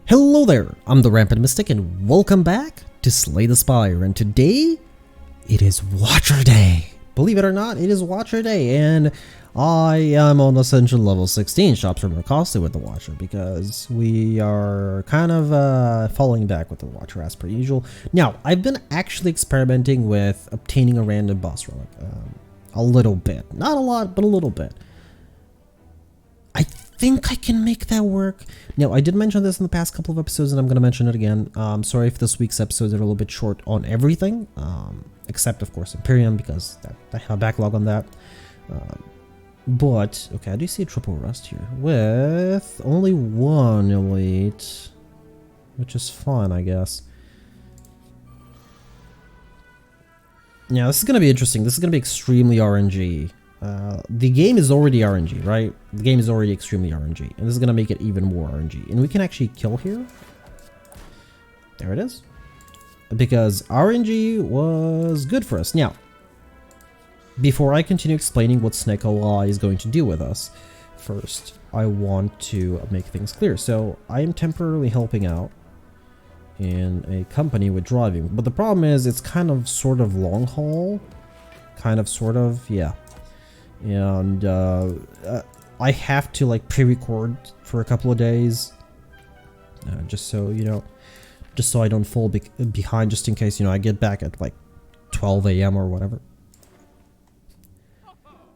Hello there, I'm the Rampant Mystic and welcome back to Slay the Spire, and today it is Watcher Day. Believe it or not, it is Watcher Day, and I am on Ascension level 16. Shops are more costly with the Watcher because we are kind of falling back with the Watcher as per usual. Now, I've been actually experimenting with obtaining a random boss relic a little bit. Not a lot, but a little bit. I think I can make that work. Now, I did mention this in the past couple of episodes, and I'm going to mention it again. Sorry if this week's episodes are a little bit short on everything, except, of course, Imperium, because I have a backlog on that. But, okay, I do see a triple rust here, with only one elite, which is fun, I guess. Now, this is going to be interesting. This is going to be extremely RNG. The game is already RNG, right? The game is already extremely RNG, and this is going to make it even more RNG. And we can actually kill here. There it is. Because RNG was good for us. Now, before I continue explaining what Snake is going to do with us, first, I want to make things clear. So, I am temporarily helping out in a company with driving. But the problem is, it's kind of sort of long haul. Kind of, sort of, yeah. And I have to like pre-record for a couple of days, just so you know, just so I don't fall behind, just in case, you know, I get back at like 12 a.m. or whatever.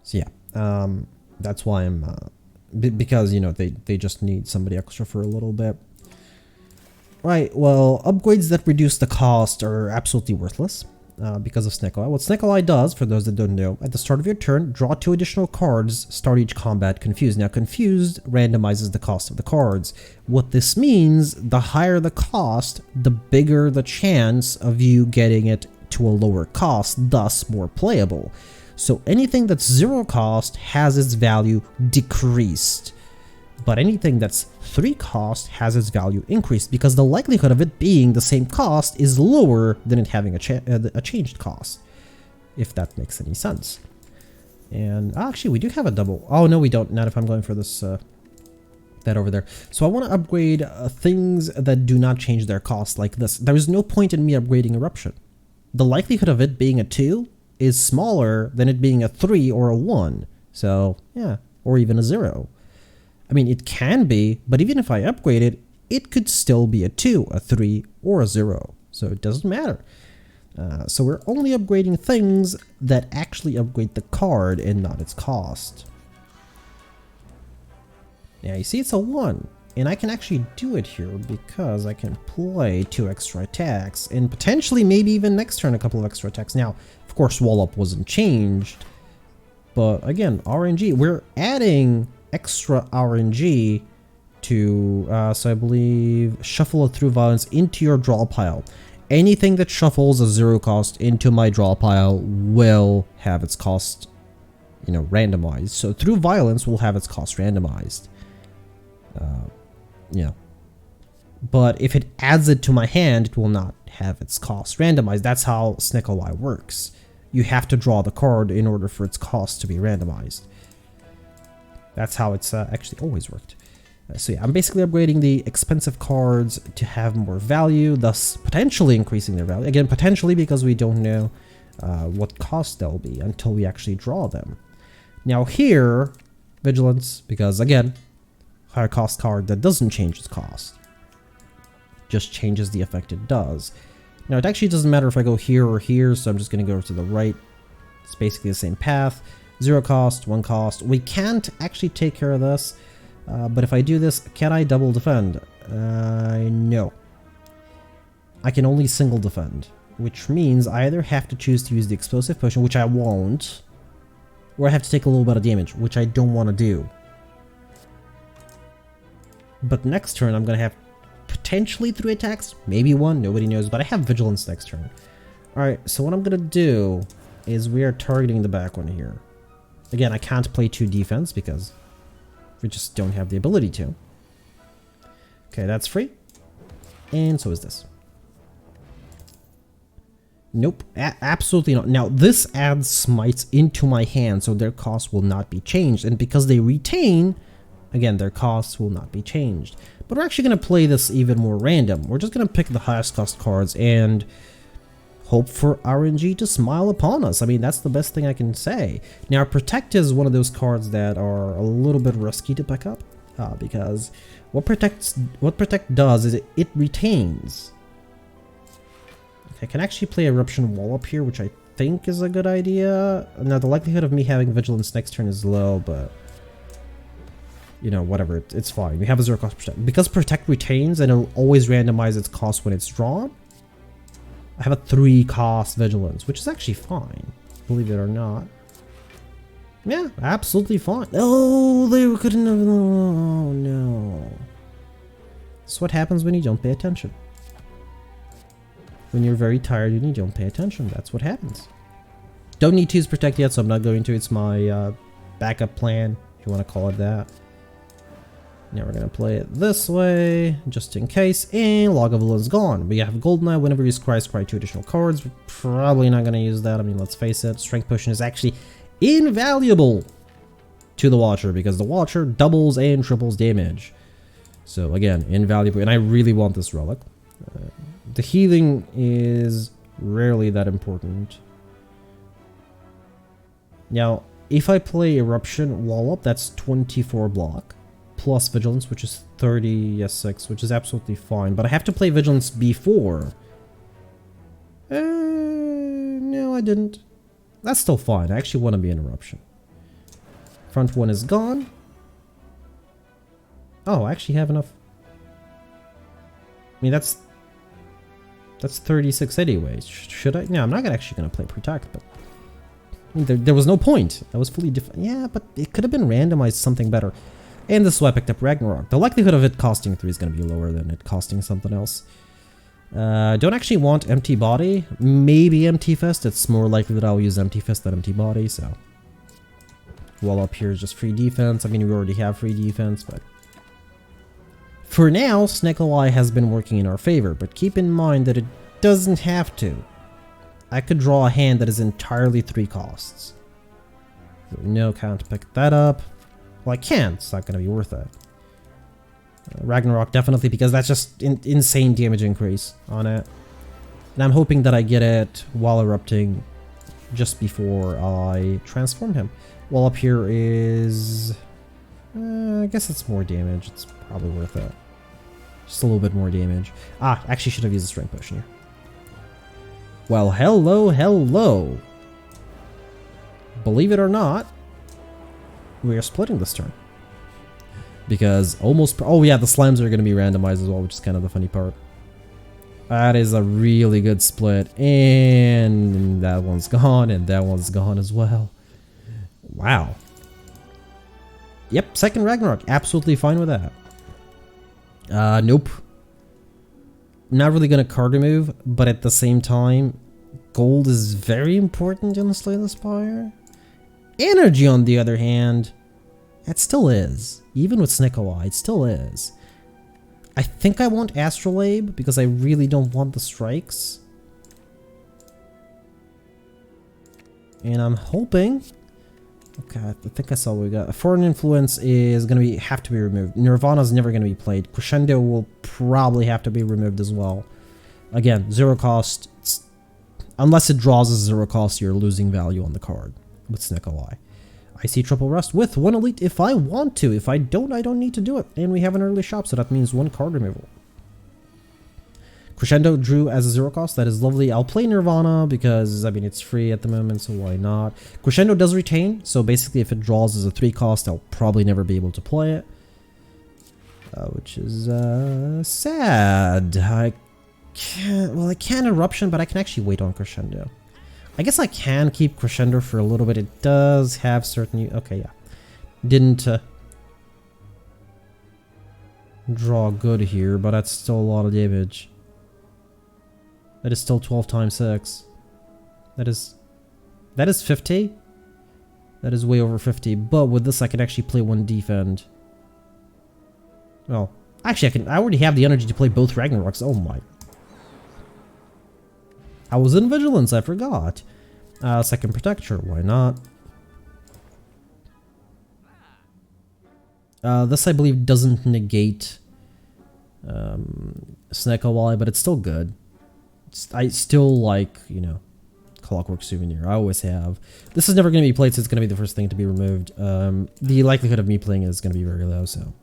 So yeah, that's why I'm because, you know, they just need somebody extra for a little bit. Right, well, upgrades that reduce the cost are absolutely worthless. Because of Snake. What Snake does, for those that don't know, at the start of your turn, draw 2 additional cards, start each combat confused. Now, confused randomizes the cost of the cards. What this means, the higher the cost, the bigger the chance of you getting it to a lower cost, thus more playable. So anything that's 0 cost has its value decreased. But anything that's 3 cost has its value increased, because the likelihood of it being the same cost is lower than it having a changed cost, if that makes any sense. And actually, we do have a double. Oh no, we don't. Not if I'm going for this that over there. So I want to upgrade things that do not change their cost, like this. There is no point in me upgrading Eruption. The likelihood of it being a 2 is smaller than it being a 3 or a 1. So yeah, or even a 0. I mean, it can be, but even if I upgrade it, it could still be a 2, a 3, or a 0. So it doesn't matter. So we're only upgrading things that actually upgrade the card and not its cost. Now you see it's a 1, and I can actually do it here because I can play 2 extra attacks, and potentially maybe even next turn a couple of extra attacks. Now, of course, Wall-Up wasn't changed, but again, RNG, we're adding extra RNG to, so I believe, shuffle it through violence into your draw pile. Anything that shuffles a 0 cost into my draw pile will have its cost, you know, randomized. So through violence will have its cost randomized. You know, but if it adds it to my hand, it will not have its cost randomized. That's how Snake works. You have to draw the card in order for its cost to be randomized. That's how it's actually always worked. So yeah, I'm basically upgrading the expensive cards to have more value, thus potentially increasing their value. Again, potentially, because we don't know what cost they'll be until we actually draw them. Now here, Vigilance, because again, higher cost card that doesn't change its cost. Just changes the effect it does. Now it actually doesn't matter if I go here or here, so I'm just going to go to the right. It's basically the same path. 0 cost, 1 cost. We can't actually take care of this, but if I do this, can I double defend? No. I can only single defend, which means I either have to choose to use the explosive potion, which I won't, or I have to take a little bit of damage, which I don't want to do. But next turn, I'm going to have potentially 3 attacks, maybe 1, nobody knows, but I have Vigilance next turn. Alright, so what I'm going to do is we are targeting the back one here. Again, I can't play 2 defense because we just don't have the ability to. Okay, that's free. And so is this. Nope, absolutely not. Now, this adds smites into my hand, so their cost will not be changed. And because they retain, again, their costs will not be changed. But we're actually going to play this even more random. We're just going to pick the highest cost cards and hope for RNG to smile upon us. I mean, that's the best thing I can say. Now, Protect is one of those cards that are a little bit risky to pick up. Because what Protect does is it retains. I can actually play Eruption Wall up here, which I think is a good idea. Now, the likelihood of me having Vigilance next turn is low, but you know, whatever, it's fine. We have a 0 cost Protect. Because Protect retains and it'll always randomize its cost when it's drawn, I have a 3 cost Vigilance, which is actually fine, believe it or not. Yeah, absolutely fine. Oh, they couldn't have. Oh, no. That's what happens when you don't pay attention. When you're very tired and you don't pay attention, that's what happens. Don't need to use Protect yet, so I'm not going to. It's my backup plan, if you want to call it that. Now we're going to play it this way, just in case, and Log of Villain's gone. We have Goldeneye. Whenever you scry 2 additional cards. We're probably not going to use that. I mean, let's face it, Strength Potion is actually invaluable to the Watcher, because the Watcher doubles and triples damage. So again, invaluable, and I really want this relic. The healing is rarely that important. Now, if I play Eruption Wall Up, that's 24 block. Plus Vigilance, which is 36, which is absolutely fine. But I have to play Vigilance before. No, I didn't. That's still fine. I actually want to be an Eruption. Front one is gone. Oh, I actually have enough. I mean, that's 36 anyway. Should I? No, I'm not actually going to play Protect, but I mean, there was no point. That was fully different. Yeah, but it could have been randomized something better. And this is why I picked up Ragnarok. The likelihood of it costing 3 is going to be lower than it costing something else. Don't actually want Empty Body. Maybe Empty Fist. It's more likely that I'll use Empty Fist than Empty Body, so. Wall up here is just free defense. I mean, we already have free defense, but for now, Snickle Eye has been working in our favor, but keep in mind that it doesn't have to. I could draw a hand that is entirely 3 costs. So no, can't pick that up. Well, I can. It's not going to be worth it. Ragnarok definitely, because that's just insane damage increase on it. And I'm hoping that I get it while erupting just before I transform him. Well, up here is... I guess it's more damage. It's probably worth it. Just a little bit more damage. Ah, actually should have used a Strength Potion here. Well, hello, hello. Believe it or not, we are splitting this turn. Because almost... Oh yeah, the slimes are going to be randomized as well, which is kind of the funny part. That is a really good split. And that one's gone, and that one's gone as well. Wow. Yep, second Ragnarok. Absolutely fine with that. Nope. Not really going to card remove, but at the same time, gold is very important in the Slay the Spire. Energy, on the other hand, it still is. Even with Snickle Eye, it still is. I think I want Astrolabe because I really don't want the strikes. And I'm hoping... Okay, I think I saw what we got. Foreign Influence is going to have to be removed. Nirvana's never going to be played. Crescendo will probably have to be removed as well. Again, 0 cost. Unless it draws as 0 cost, you're losing value on the card with Snickle Eye. I see Triple Rust with 1 Elite if I want to. If I don't need to do it. And we have an early shop, so that means 1 card removal. Crescendo drew as a 0 cost. That is lovely. I'll play Nirvana because, I mean, it's free at the moment, so why not? Crescendo does retain, so basically if it draws as a 3 cost, I'll probably never be able to play it. Which is sad. I can Eruption, but I can actually wait on Crescendo. I guess I can keep Crescendo for a little bit. It does have certain... Okay, yeah. Didn't draw good here, but that's still a lot of damage. That is still 12 times 6. That is 50. That is way over 50. But with this, I can actually play 1 defend. Well, actually, I already have the energy to play both Ragnaroks. Oh my. I was in Vigilance, I forgot. Second Protector, why not? This, I believe, doesn't negate Snake Eye, but it's still good. I still like, you know, Clockwork Souvenir. I always have. This is never going to be played, so it's going to be the first thing to be removed. The likelihood of me playing is going to be very low, so.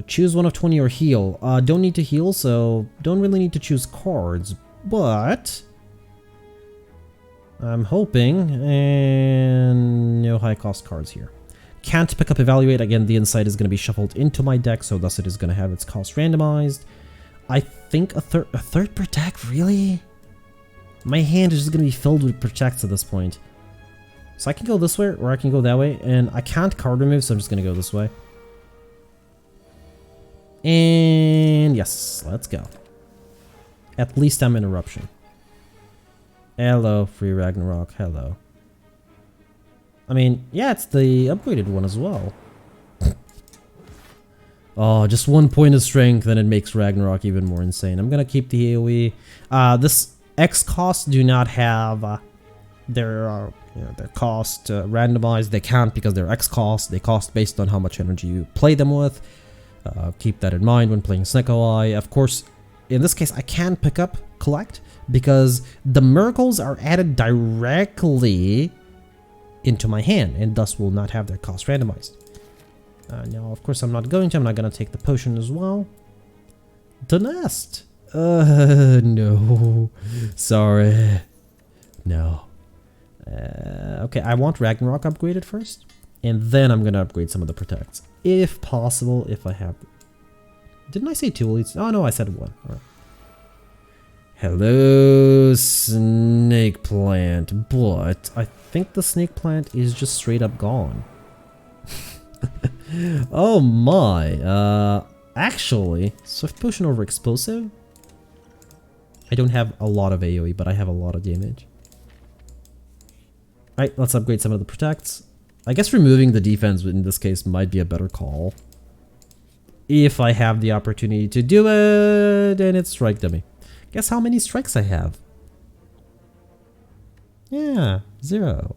Choose one of 20 or heal. Don't need to heal, so don't really need to choose cards, but I'm hoping, and no high cost cards here. Can't pick up Evaluate. Again, the insight is going to be shuffled into my deck, so thus it is going to have its cost randomized. I think a third Protect, really? My hand is just going to be filled with Protects at this point. So I can go this way, or I can go that way, and I can't card remove, so I'm just going to go this way. And yes, let's go. At least I'm in Eruption. Hello, Free Ragnarok, hello. I mean, yeah, it's the upgraded one as well. Oh, just 1 point of strength, and it makes Ragnarok even more insane. I'm gonna keep the AoE. This X cost do not have their cost randomized. They can't because they're X cost. They cost based on how much energy you play them with. Keep that in mind when playing Snake Eye. Of course, in this case, I can pick up Collect because the miracles are added directly into my hand and thus will not have their cost randomized. Now, of course, I'm not going to take the potion as well. The nest. No. Sorry. No. Okay, I want Ragnarok upgraded first, and then I'm gonna upgrade some of the protects. If possible, if I have... Didn't I say 2 elites? Oh no, I said 1. All right. Hello, snake plant, but I think the snake plant is just straight up gone. Oh my, actually, Swift Potion over Explosive? I don't have a lot of AoE, but I have a lot of damage. Alright, let's upgrade some of the protects. I guess removing the defense in this case might be a better call. If I have the opportunity to do it, and it's Strike Dummy. Guess how many strikes I have? Yeah, 0.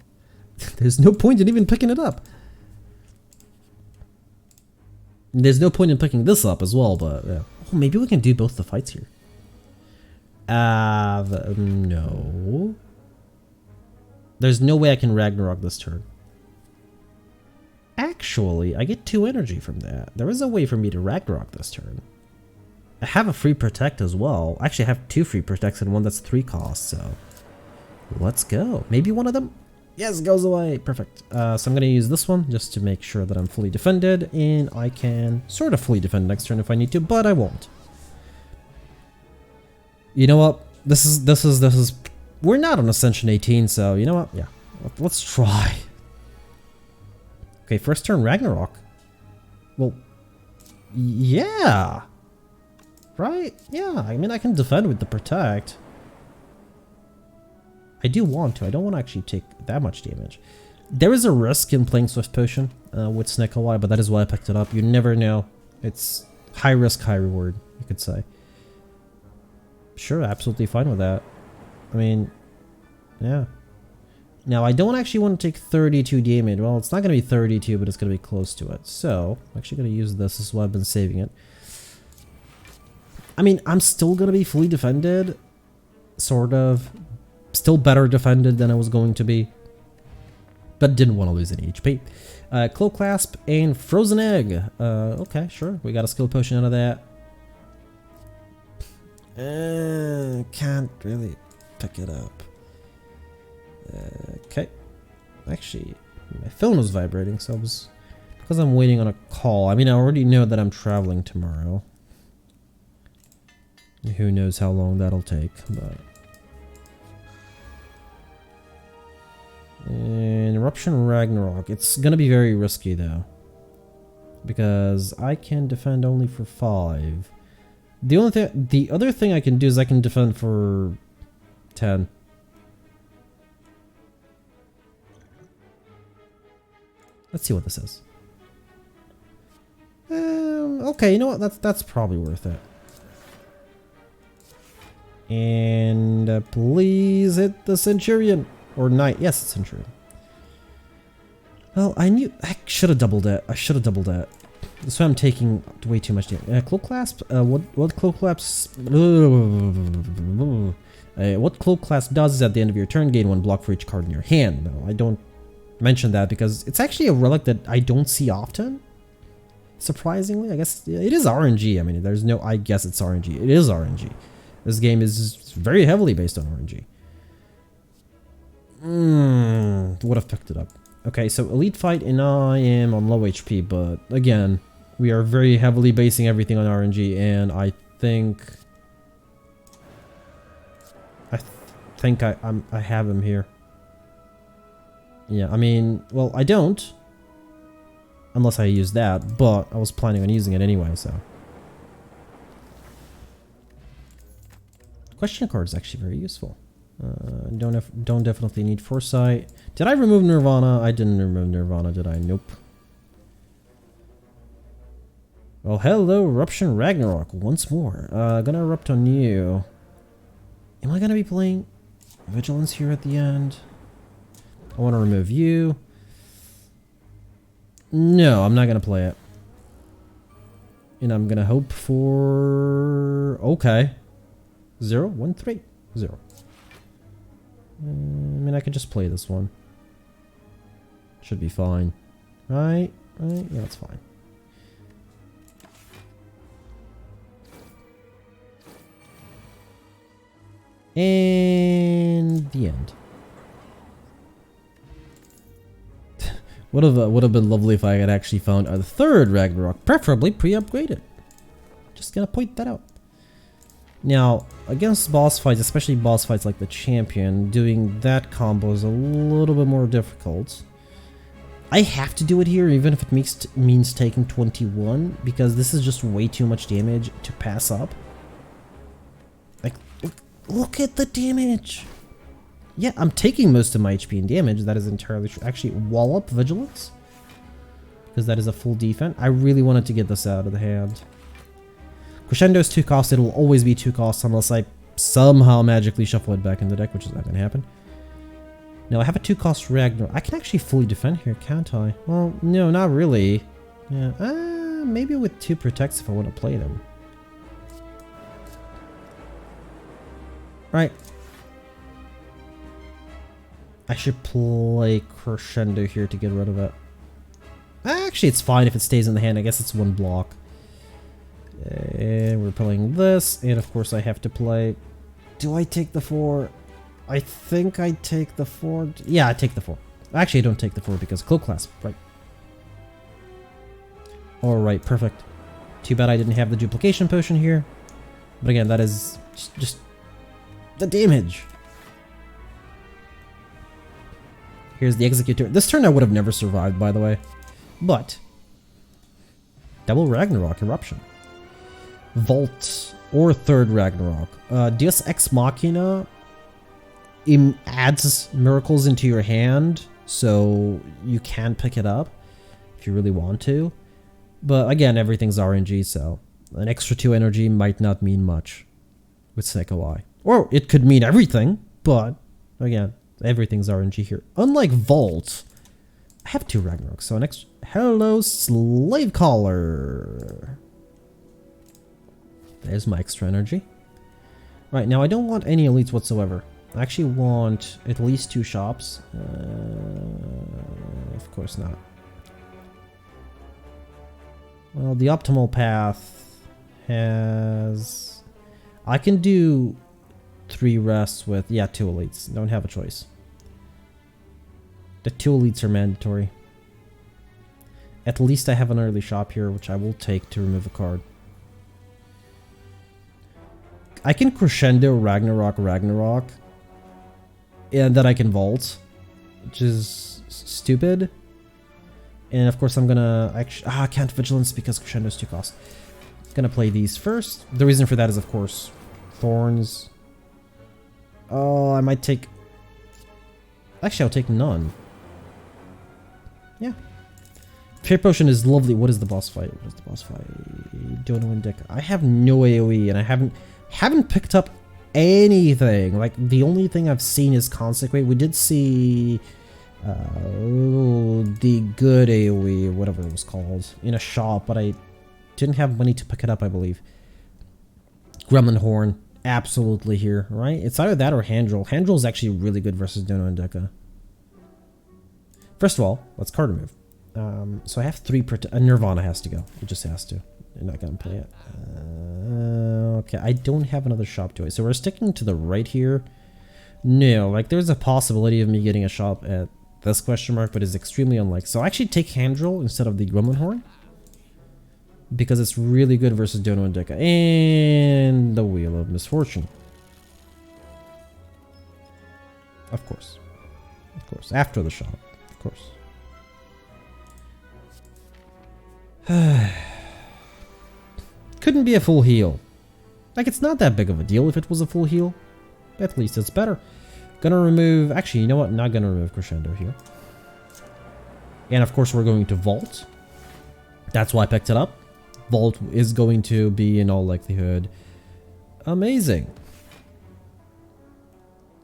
There's no point in even picking it up. There's no point in picking this up as well, but yeah. Oh, maybe we can do both the fights here. No. There's no way I can Ragnarok this turn. Actually, I get 2 energy from that. There is a way for me to Ragnarok this turn. I have a free protect as well. Actually, I have 2 free protects and one that's 3 cost, so let's go. Maybe one of them? Yes, goes away. Perfect. So I'm going to use this one just to make sure that I'm fully defended, and I can sort of fully defend next turn if I need to, but I won't. You know what? This is. We're not on Ascension 18, so you know what? Yeah, let's try. Okay, first turn Ragnarok. Well, yeah. Right? Yeah, I mean, I can defend with the protect. I do want to. I don't want to actually take that much damage. There is a risk in playing Swift Potion with Snake Eye, but that is why I picked it up. You never know. It's high risk, high reward, you could say. Sure, absolutely fine with that. I mean, yeah. Now, I don't actually want to take 32 damage. Well, it's not going to be 32, but it's going to be close to it. So, I'm actually going to use this. This is why I've been saving it. I mean, I'm still going to be fully defended. Sort of. Still better defended than I was going to be. But didn't want to lose any HP. Cloak Clasp and Frozen Egg. Okay, sure. We got a skill potion out of that. Can't really pick it up. Okay. Actually, my phone was vibrating, so I was... Because I'm waiting on a call. I mean, I already know that I'm traveling tomorrow. Who knows how long that'll take, but... And Eruption Ragnarok. It's gonna be very risky, though. Because I can defend only for 5. The other thing I can do is I can defend for 10. Let's see what this is. Okay, you know what? That's probably worth it. And please hit the Centurion or Knight. Yes, it's Centurion. Well, I should have doubled it. I should have doubled it. That's why I'm taking way too much damage. Cloak Clasp? What Cloak Clasp... what Cloak Clasp does is at the end of your turn, gain 1 block for each card in your hand. No, I don't mention that because it's actually a relic that I don't see often. Surprisingly, I guess it is RNG. I mean, there's no... I guess it's RNG. It is RNG. This game is very heavily based on RNG. Would have picked it up. Okay, so Elite Fight, and I am on low HP, but again, we are very heavily basing everything on RNG, and I think... I have him here. Yeah, I mean, well, I don't. Unless I use that, but I was planning on using it anyway, so. Question card is actually very useful. Don't definitely need Foresight. Did I remove Nirvana? I didn't remove Nirvana, did I? Nope. Well, hello, Eruption Ragnarok, once more. Gonna erupt on you. Am I gonna be playing Vigilance here at the end? I want to remove you. No, I'm not gonna play it. And I'm gonna hope for... Okay. 0, 1, 3, 0. I mean, I could just play this one. Should be fine. Right? Right? Yeah, it's fine. And the end. would have been lovely if I had actually found a third Ragnarok, preferably pre-upgraded. Just gonna point that out. Now, against boss fights, especially boss fights like the champion, doing that combo is a little bit more difficult. I have to do it here, even if it means taking 21, because this is just way too much damage to pass up. Like, look at the damage! Yeah, I'm taking most of my HP and damage, that is entirely true. Actually, wall up Vigilance, because that is a full defense. I really wanted to get this out of the hand. Crescendo is 2 costs, it will always be 2 costs unless I somehow magically shuffle it back in the deck, which is not going to happen. Now I have a 2 cost Ragnarok. I can actually fully defend here, can't I? Well, no, not really. Yeah, maybe with 2 protects if I want to play them. Right. I should play Crescendo here to get rid of it. Actually, it's fine if it stays in the hand. I guess it's 1 block. And we're playing this, and of course I have to play... Do I take the 4? I think I take the 4. Yeah, I take the 4. Actually, I don't take the 4 because Cloak Clasp, right? Alright, perfect. Too bad I didn't have the duplication potion here. But again, that is just the damage. Here's the Executor. This turn I would have never survived, by the way. But... Double Ragnarok Eruption. Vault or third Ragnarok. Deus Ex Machina adds miracles into your hand, so you can pick it up if you really want to. But again, everything's RNG, so an extra 2 energy might not mean much with Snake Eye. Or it could mean everything, but again, everything's RNG here. Unlike Vault, I have 2 Ragnaroks, so next... Hello, Slave Caller! There's my extra energy. Right, now I don't want any elites whatsoever. I actually want at least 2 shops. Of course not. Well, the optimal path has... I can do 3 rests with... Yeah, 2 elites. Don't have a choice. The 2 elites are mandatory. At least I have an early shop here, which I will take to remove a card. I can Crescendo Ragnarok, and then I can Vault, which is stupid. And of course I'm gonna actually... I can't Vigilance because Crescendo is 2 cost. Gonna play these first. The reason for that is, of course, Thorns. Oh, I might take... Actually, I'll take none. Yeah. Fear Potion is lovely. What is the boss fight? What is the boss fight? Don't win deck. I have no AoE, and I haven't picked up anything. Like, the only thing I've seen is Consecrate. We did see The good AoE, whatever it was called, in a shop, but I didn't have money to pick it up, I believe. Gremlin Horn, absolutely here, right? It's either that or Handrill. Handrill is actually really good versus Dono and Deca. First of all, let's card remove. So I have 3 Nirvana has to go. It just has to. You're not gonna play it. Okay, I don't have another shop to it. So we're sticking to the right here. No, like there's a possibility of me getting a shop at this question mark, but it's extremely unlikely. So I actually take Handrill instead of the Gremlin Horn, because it's really good versus Dono and Deca. And the Wheel of Misfortune. Of course. Of course. After the shop. Of course. Couldn't be a full heal. Like, it's not that big of a deal if it was a full heal. At least it's better. Gonna remove... Actually, you know what? Not gonna remove Crescendo here. And of course we're going to Vault. That's why I picked it up. Vault is going to be, in all likelihood, amazing.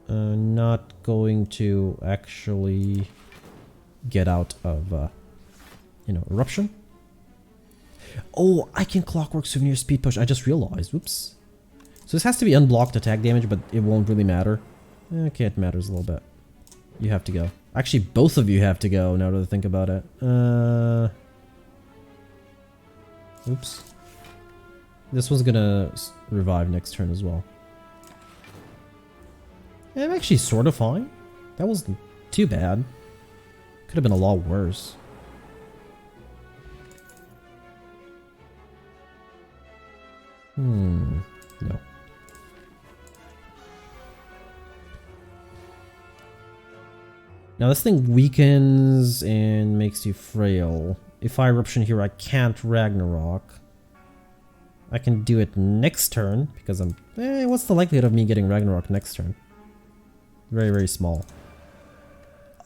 Not going to actually get out of, you know, Eruption. Oh, I can Clockwork Souvenir Speed Push. I just realized. Whoops. So this has to be unblocked attack damage, but it won't really matter. Okay, it matters a little bit. You have to go. Actually, both of you have to go, now that I think about it. Oops. This one's gonna revive next turn as well. Yeah, I'm actually sort of fine. That wasn't too bad. Could have been a lot worse. No. Now this thing weakens and makes you frail. If I Eruption here, I can't Ragnarok. I can do it next turn, because I'm... what's the likelihood of me getting Ragnarok next turn? Very, very small.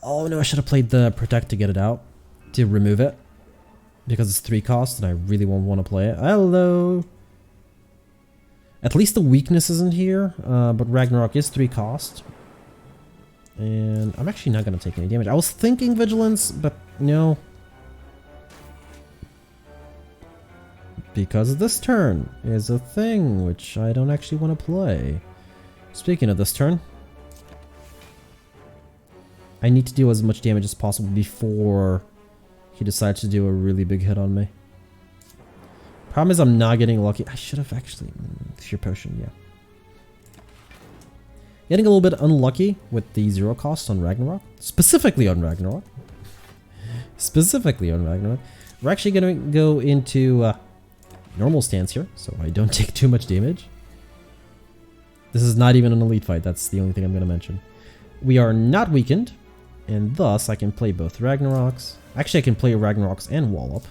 Oh no, I should have played the Protect to get it out. To remove it. Because it's 3 cost and I really won't want to play it. Hello! At least the weakness isn't here, but Ragnarok is 3 cost. And I'm actually not going to take any damage. I was thinking Vigilance, but no. Because this turn is a thing which I don't actually want to play. Speaking of this turn, I need to do as much damage as possible before he decides to do a really big hit on me. Problem is I'm not getting lucky. I should have actually... Fear Potion, yeah. Getting a little bit unlucky with the 0 cost on Ragnarok. Specifically on Ragnarok. Specifically on Ragnarok. We're actually going to go into normal stance here, so I don't take too much damage. This is not even an elite fight. That's the only thing I'm going to mention. We are not weakened, and thus I can play both Ragnaroks. Actually, I can play Ragnaroks and Wallop,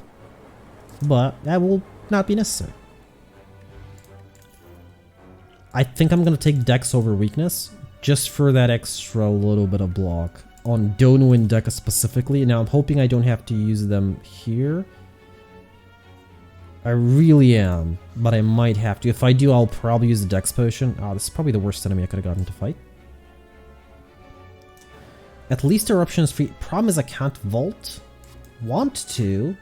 but that will not be necessary. I think I'm going to take Dex over Weakness, just for that extra little bit of block on Dono and Deca specifically. Now, I'm hoping I don't have to use them here. I really am, but I might have to. If I do, I'll probably use the Dex Potion. Oh, this is probably the worst enemy I could have gotten to fight. At least Eruption is free. Problem is I can't Vault. Want to,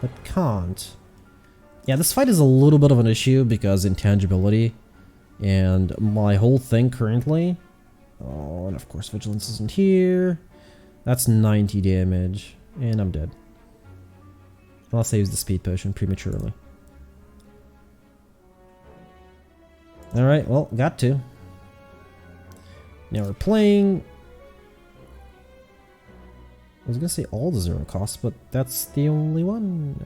but can't. Yeah, this fight is a little bit of an issue because intangibility and my whole thing currently. Oh, and of course Vigilance isn't here. That's 90 damage, and I'm dead. Unless I use the Speed Potion prematurely. Alright, well, got to. Now we're playing... I was gonna say all the 0 costs, but that's the only one.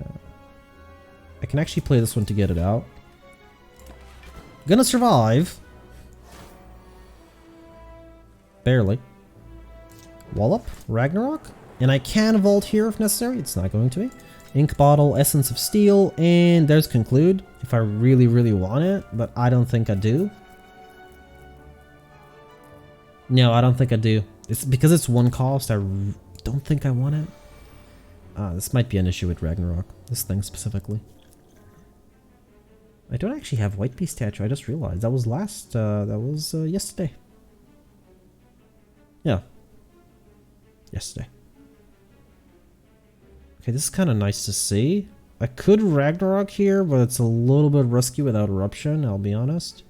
I can actually play this one to get it out. Gonna survive. Barely. Wallop, Ragnarok. And I can Vault here if necessary. It's not going to be. Ink Bottle, Essence of Steel, and there's Conclude. If I really, really want it, but I don't think I do. No, I don't think I do. It's because it's 1 cost, I don't think I want it. This might be an issue with Ragnarok. This thing specifically. I don't actually have White Beast Statue, I just realized. That was yesterday. Yeah. yesterday. Okay, this is kind of nice to see. I could Ragnarok here, but it's a little bit risky without Eruption, I'll be honest.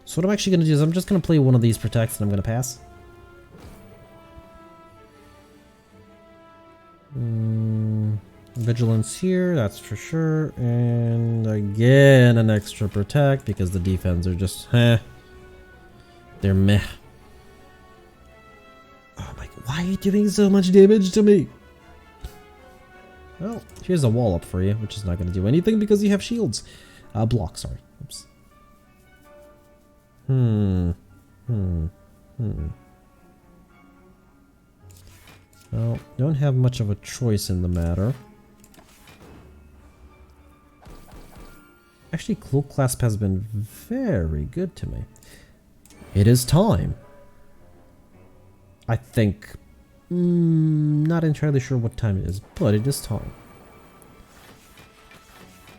So what I'm actually going to do is I'm just going to play one of these protects and I'm going to pass. Vigilance here, that's for sure. And again, an extra protect because the defense are just, they're meh. Oh my god, why are you doing so much damage to me? Well, here's a wall up for you, which is not going to do anything because you have shields. Block, sorry. Oops. Well, don't have much of a choice in the matter. Actually, Cloak Clasp has been very good to me. It is time. I think... not entirely sure what time it is, but it is time.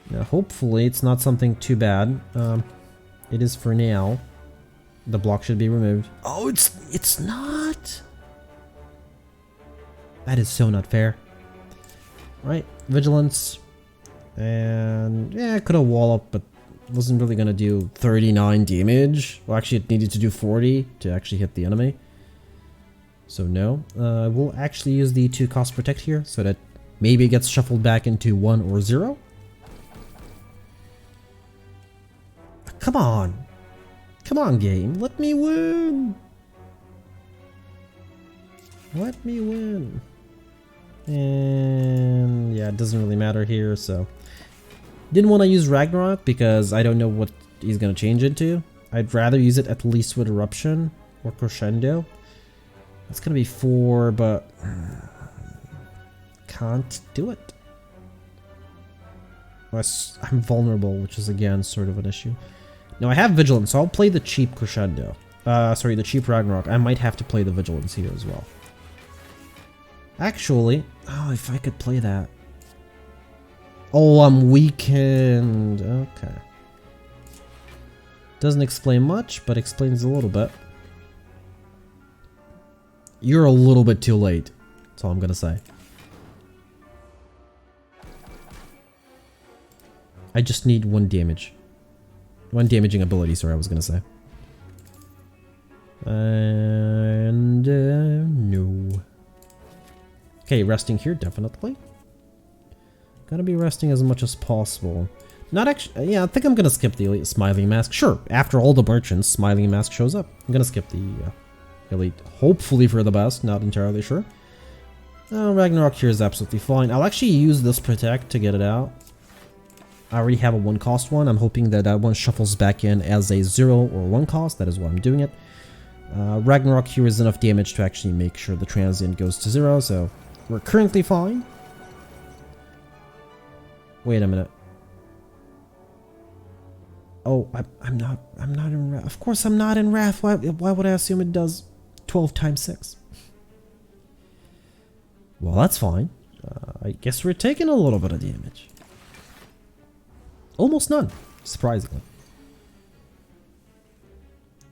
Now, hopefully it's not something too bad. It is for now. The block should be removed. Oh, it's not! That is so not fair. Right, Vigilance. And yeah, I could have wall up, but wasn't really gonna do 39 damage. Well, actually it needed to do 40 to actually hit the enemy. So no, we'll actually use the 2 cost protect here so that maybe it gets shuffled back into 1 or 0. Come on. Come on, game. Let me win. Let me win. And yeah, it doesn't really matter here, so. Didn't want to use Ragnarok because I don't know what he's going to change into. I'd rather use it at least with Eruption or Crescendo. It's going to be 4, but can't do it. I'm vulnerable, which is again sort of an issue. Now I have Vigilance, so I'll play the cheap Crescendo. Sorry, the cheap Ragnarok. I might have to play the Vigilance here as well. Actually, oh, if I could play that. Oh, I'm weakened. Okay. Doesn't explain much, but explains a little bit. You're a little bit too late. That's all I'm gonna say. I just need 1 damage. 1 damaging ability, sorry, I was gonna say. And no. Okay, resting here, definitely. Gotta be resting as much as possible. Not actually, yeah, I think I'm gonna skip the Elite Smiling Mask. Sure, after all the merchants, Smiling Mask shows up. I'm gonna skip the Elite, hopefully for the best, not entirely sure. Ragnarok here is absolutely fine. I'll actually use this Protect to get it out. I already have a 1 cost one. I'm hoping that that one shuffles back in as a 0 or 1 cost. That is why I'm doing it. Ragnarok here is enough damage to actually make sure the transient goes to 0, so we're currently fine. Wait a minute. Oh, I'm not in Wrath. Of course I'm not in Wrath. Why would I assume it does 12 times 6? Well, that's fine. I guess we're taking a little bit of damage. Almost none, surprisingly.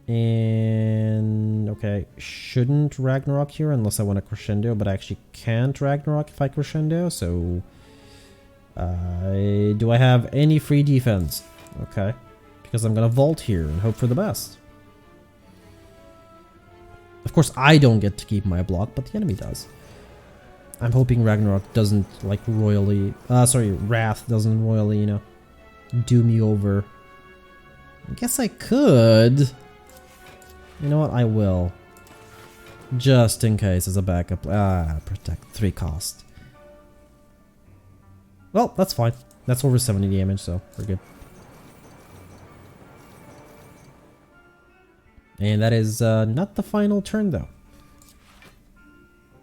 And okay, shouldn't Ragnarok here unless I want a Crescendo, but I actually can't Ragnarok if I Crescendo, so do I have any free defense? Okay, because I'm gonna Vault here and hope for the best. Of course I don't get to keep my block, but the enemy does. I'm hoping Ragnarok doesn't like royally, Wrath doesn't royally, you know, do me over. I guess I could. You know what? I will. Just in case as a backup. Protect. 3 cost. Well, that's fine. That's over 70 damage, so we're good. And that is not the final turn, though.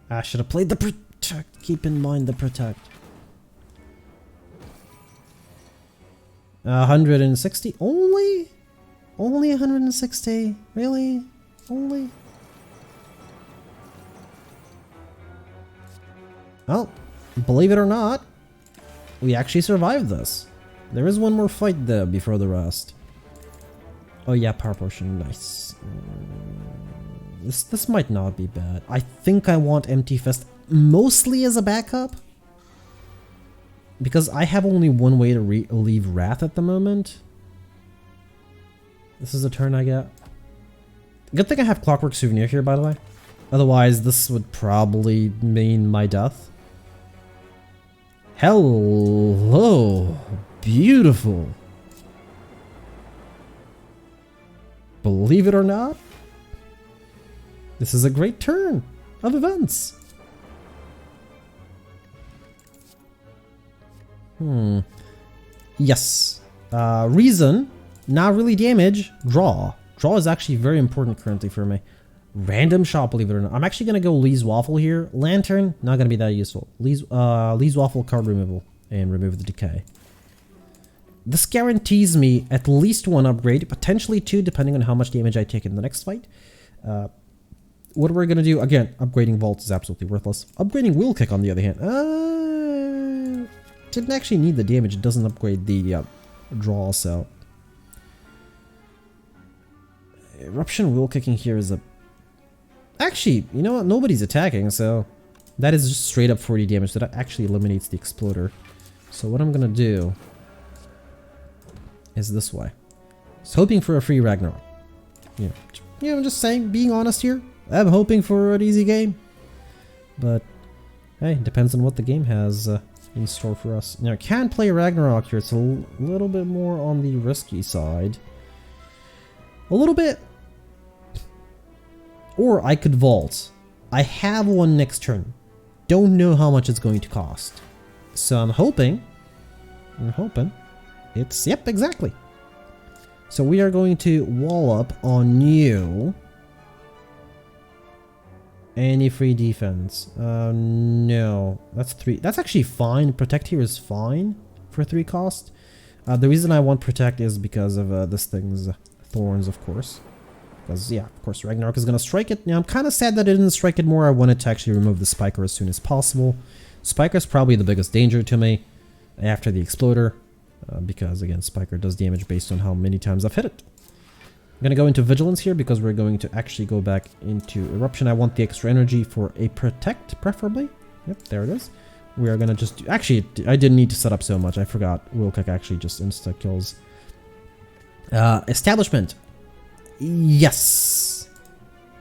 I should have played the Protect. Keep in mind the Protect. 160? Only? Only 160? Really? Only? Well, believe it or not, we actually survived this. There is one more fight though before the rest. Oh yeah, Power Potion, nice. This might not be bad. I think I want Empty Fist mostly as a backup. Because I have only one way to leave Wrath at the moment. This is a turn I get. Good thing I have Clockwork Souvenir here, by the way. Otherwise, this would probably mean my death. Hello! Beautiful! Believe it or not, this is a great turn of events. Yes. Reason, not really damage, draw. Draw is actually very important currently for me. Random shot, believe it or not. I'm actually going to go Lee's Waffle here. Lantern, not going to be that useful. Lee's Waffle, card removal, and remove the decay. This guarantees me at least one upgrade, potentially two, depending on how much damage I take in the next fight. What we're going to do, again, upgrading Vault is absolutely worthless. Upgrading Wheel Kick, on the other hand, didn't actually need the damage. It doesn't upgrade the draw, so... Eruption Wheel Kicking here is a... Actually, you know what? Nobody's attacking, so... That is just straight up 40 damage. That actually eliminates the Exploder. So what I'm going to do... is this way. Just hoping for a free Ragnarok. You know, I'm just saying, being honest here. I'm hoping for an easy game. But, hey, depends on what the game has in store for us. Now, I can play Ragnarok here. It's a little bit more on the risky side. A little bit. Or I could vault. I have one next turn. Don't know how much it's going to cost. So I'm hoping. It's, yep, exactly. So we are going to wall up on you. Any free defense? No. That's 3. That's actually fine. Protect here is fine for 3 cost. The reason I want Protect is because of this thing's Thorns, of course. Because, yeah, of course, Ragnarok is going to strike it. Now, I'm kind of sad that it didn't strike it more. I wanted to actually remove the Spiker as soon as possible. Spiker is probably the biggest danger to me after the Exploder. Because, again, Spiker does damage based on how many times I've hit it. I'm going to go into Vigilance here because we're going to actually go back into Eruption. I want the extra energy for a Protect, preferably. Yep, there it is. We are going to just... Actually, I didn't need to set up so much. I forgot. Wheel Kick actually just insta-kills. Establishment. Yes.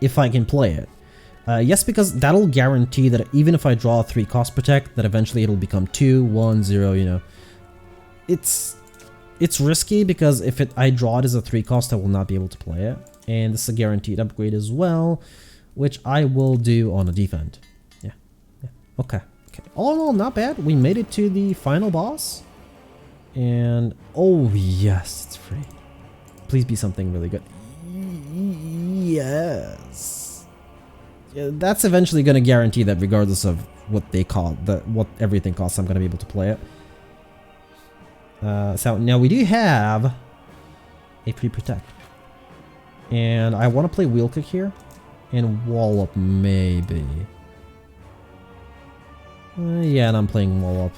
If I can play it. Yes, because that'll guarantee that even if I draw a 3 cost Protect, that eventually it'll become 2, 1, 0, you know. It's risky because if I draw it as a 3 cost, I will not be able to play it. And this is a guaranteed upgrade as well, which I will do on a defend. Yeah. Okay. All in all, not bad. We made it to the final boss. And, oh yes, it's free. Please be something really good. Yes. Yeah, that's eventually going to guarantee that regardless of what they call what everything costs, I'm going to be able to play it. So now we do have a pre-protect. And I want to play Wheel Kick here. And Wall Up, maybe. Yeah, and I'm playing Wall Up.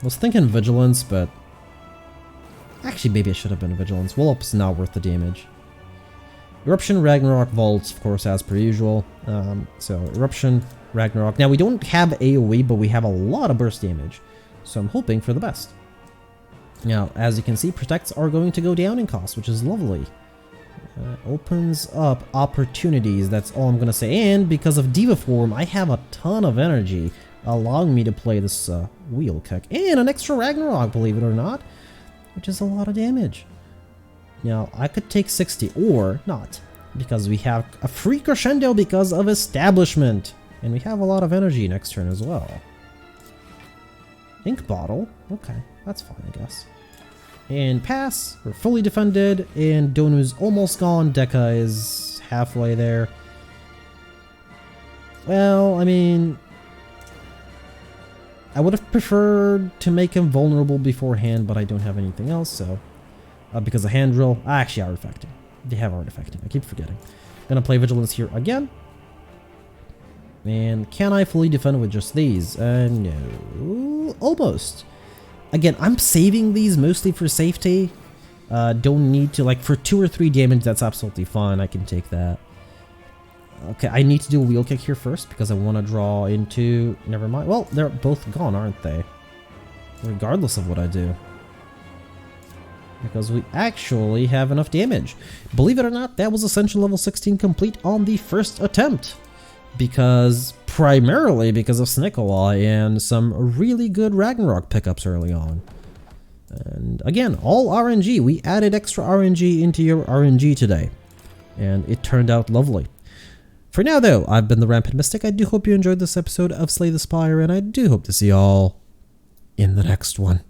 I was thinking Vigilance, but... Actually, maybe it should have been Vigilance. Wall Up's not worth the damage. Eruption, Ragnarok, Vaults, of course, as per usual. So, Eruption, Ragnarok. Now, we don't have AoE, but we have a lot of burst damage. So I'm hoping for the best. Now, as you can see, Protects are going to go down in cost, which is lovely. Opens up opportunities, that's all I'm going to say. And because of Diva Form, I have a ton of energy, allowing me to play this Wheel Kick. And an extra Ragnarok, believe it or not, which is a lot of damage. Now, I could take 60, or not, because we have a free Crescendo because of Establishment. And we have a lot of energy next turn as well. Ink Bottle, okay. That's fine, I guess. And pass. We're fully defended. And Donu's almost gone. Dekka is halfway there. Well, I mean... I would have preferred to make him vulnerable beforehand, but I don't have anything else, so... because of Hand Drill... actually, Artifacting. They have Artifacting. I keep forgetting. Gonna play Vigilance here again. And can I fully defend with just these? No. Almost. Again, I'm saving these mostly for safety. Don't need to, like, for 2 or 3 damage, that's absolutely fine. I can take that. Okay, I need to do a wheel kick here first because I want to draw into... Never mind. Well, they're both gone, aren't they? Regardless of what I do. Because we actually have enough damage. Believe it or not, that was Ascension level 16 complete on the first attempt. Primarily because of Snickle and some really good Ragnarok pickups early on. And again, all RNG. We added extra RNG into your RNG today. And it turned out lovely. For now though, I've been the Rampant Mystic. I do hope you enjoyed this episode of Slay the Spire, and I do hope to see y'all in the next one.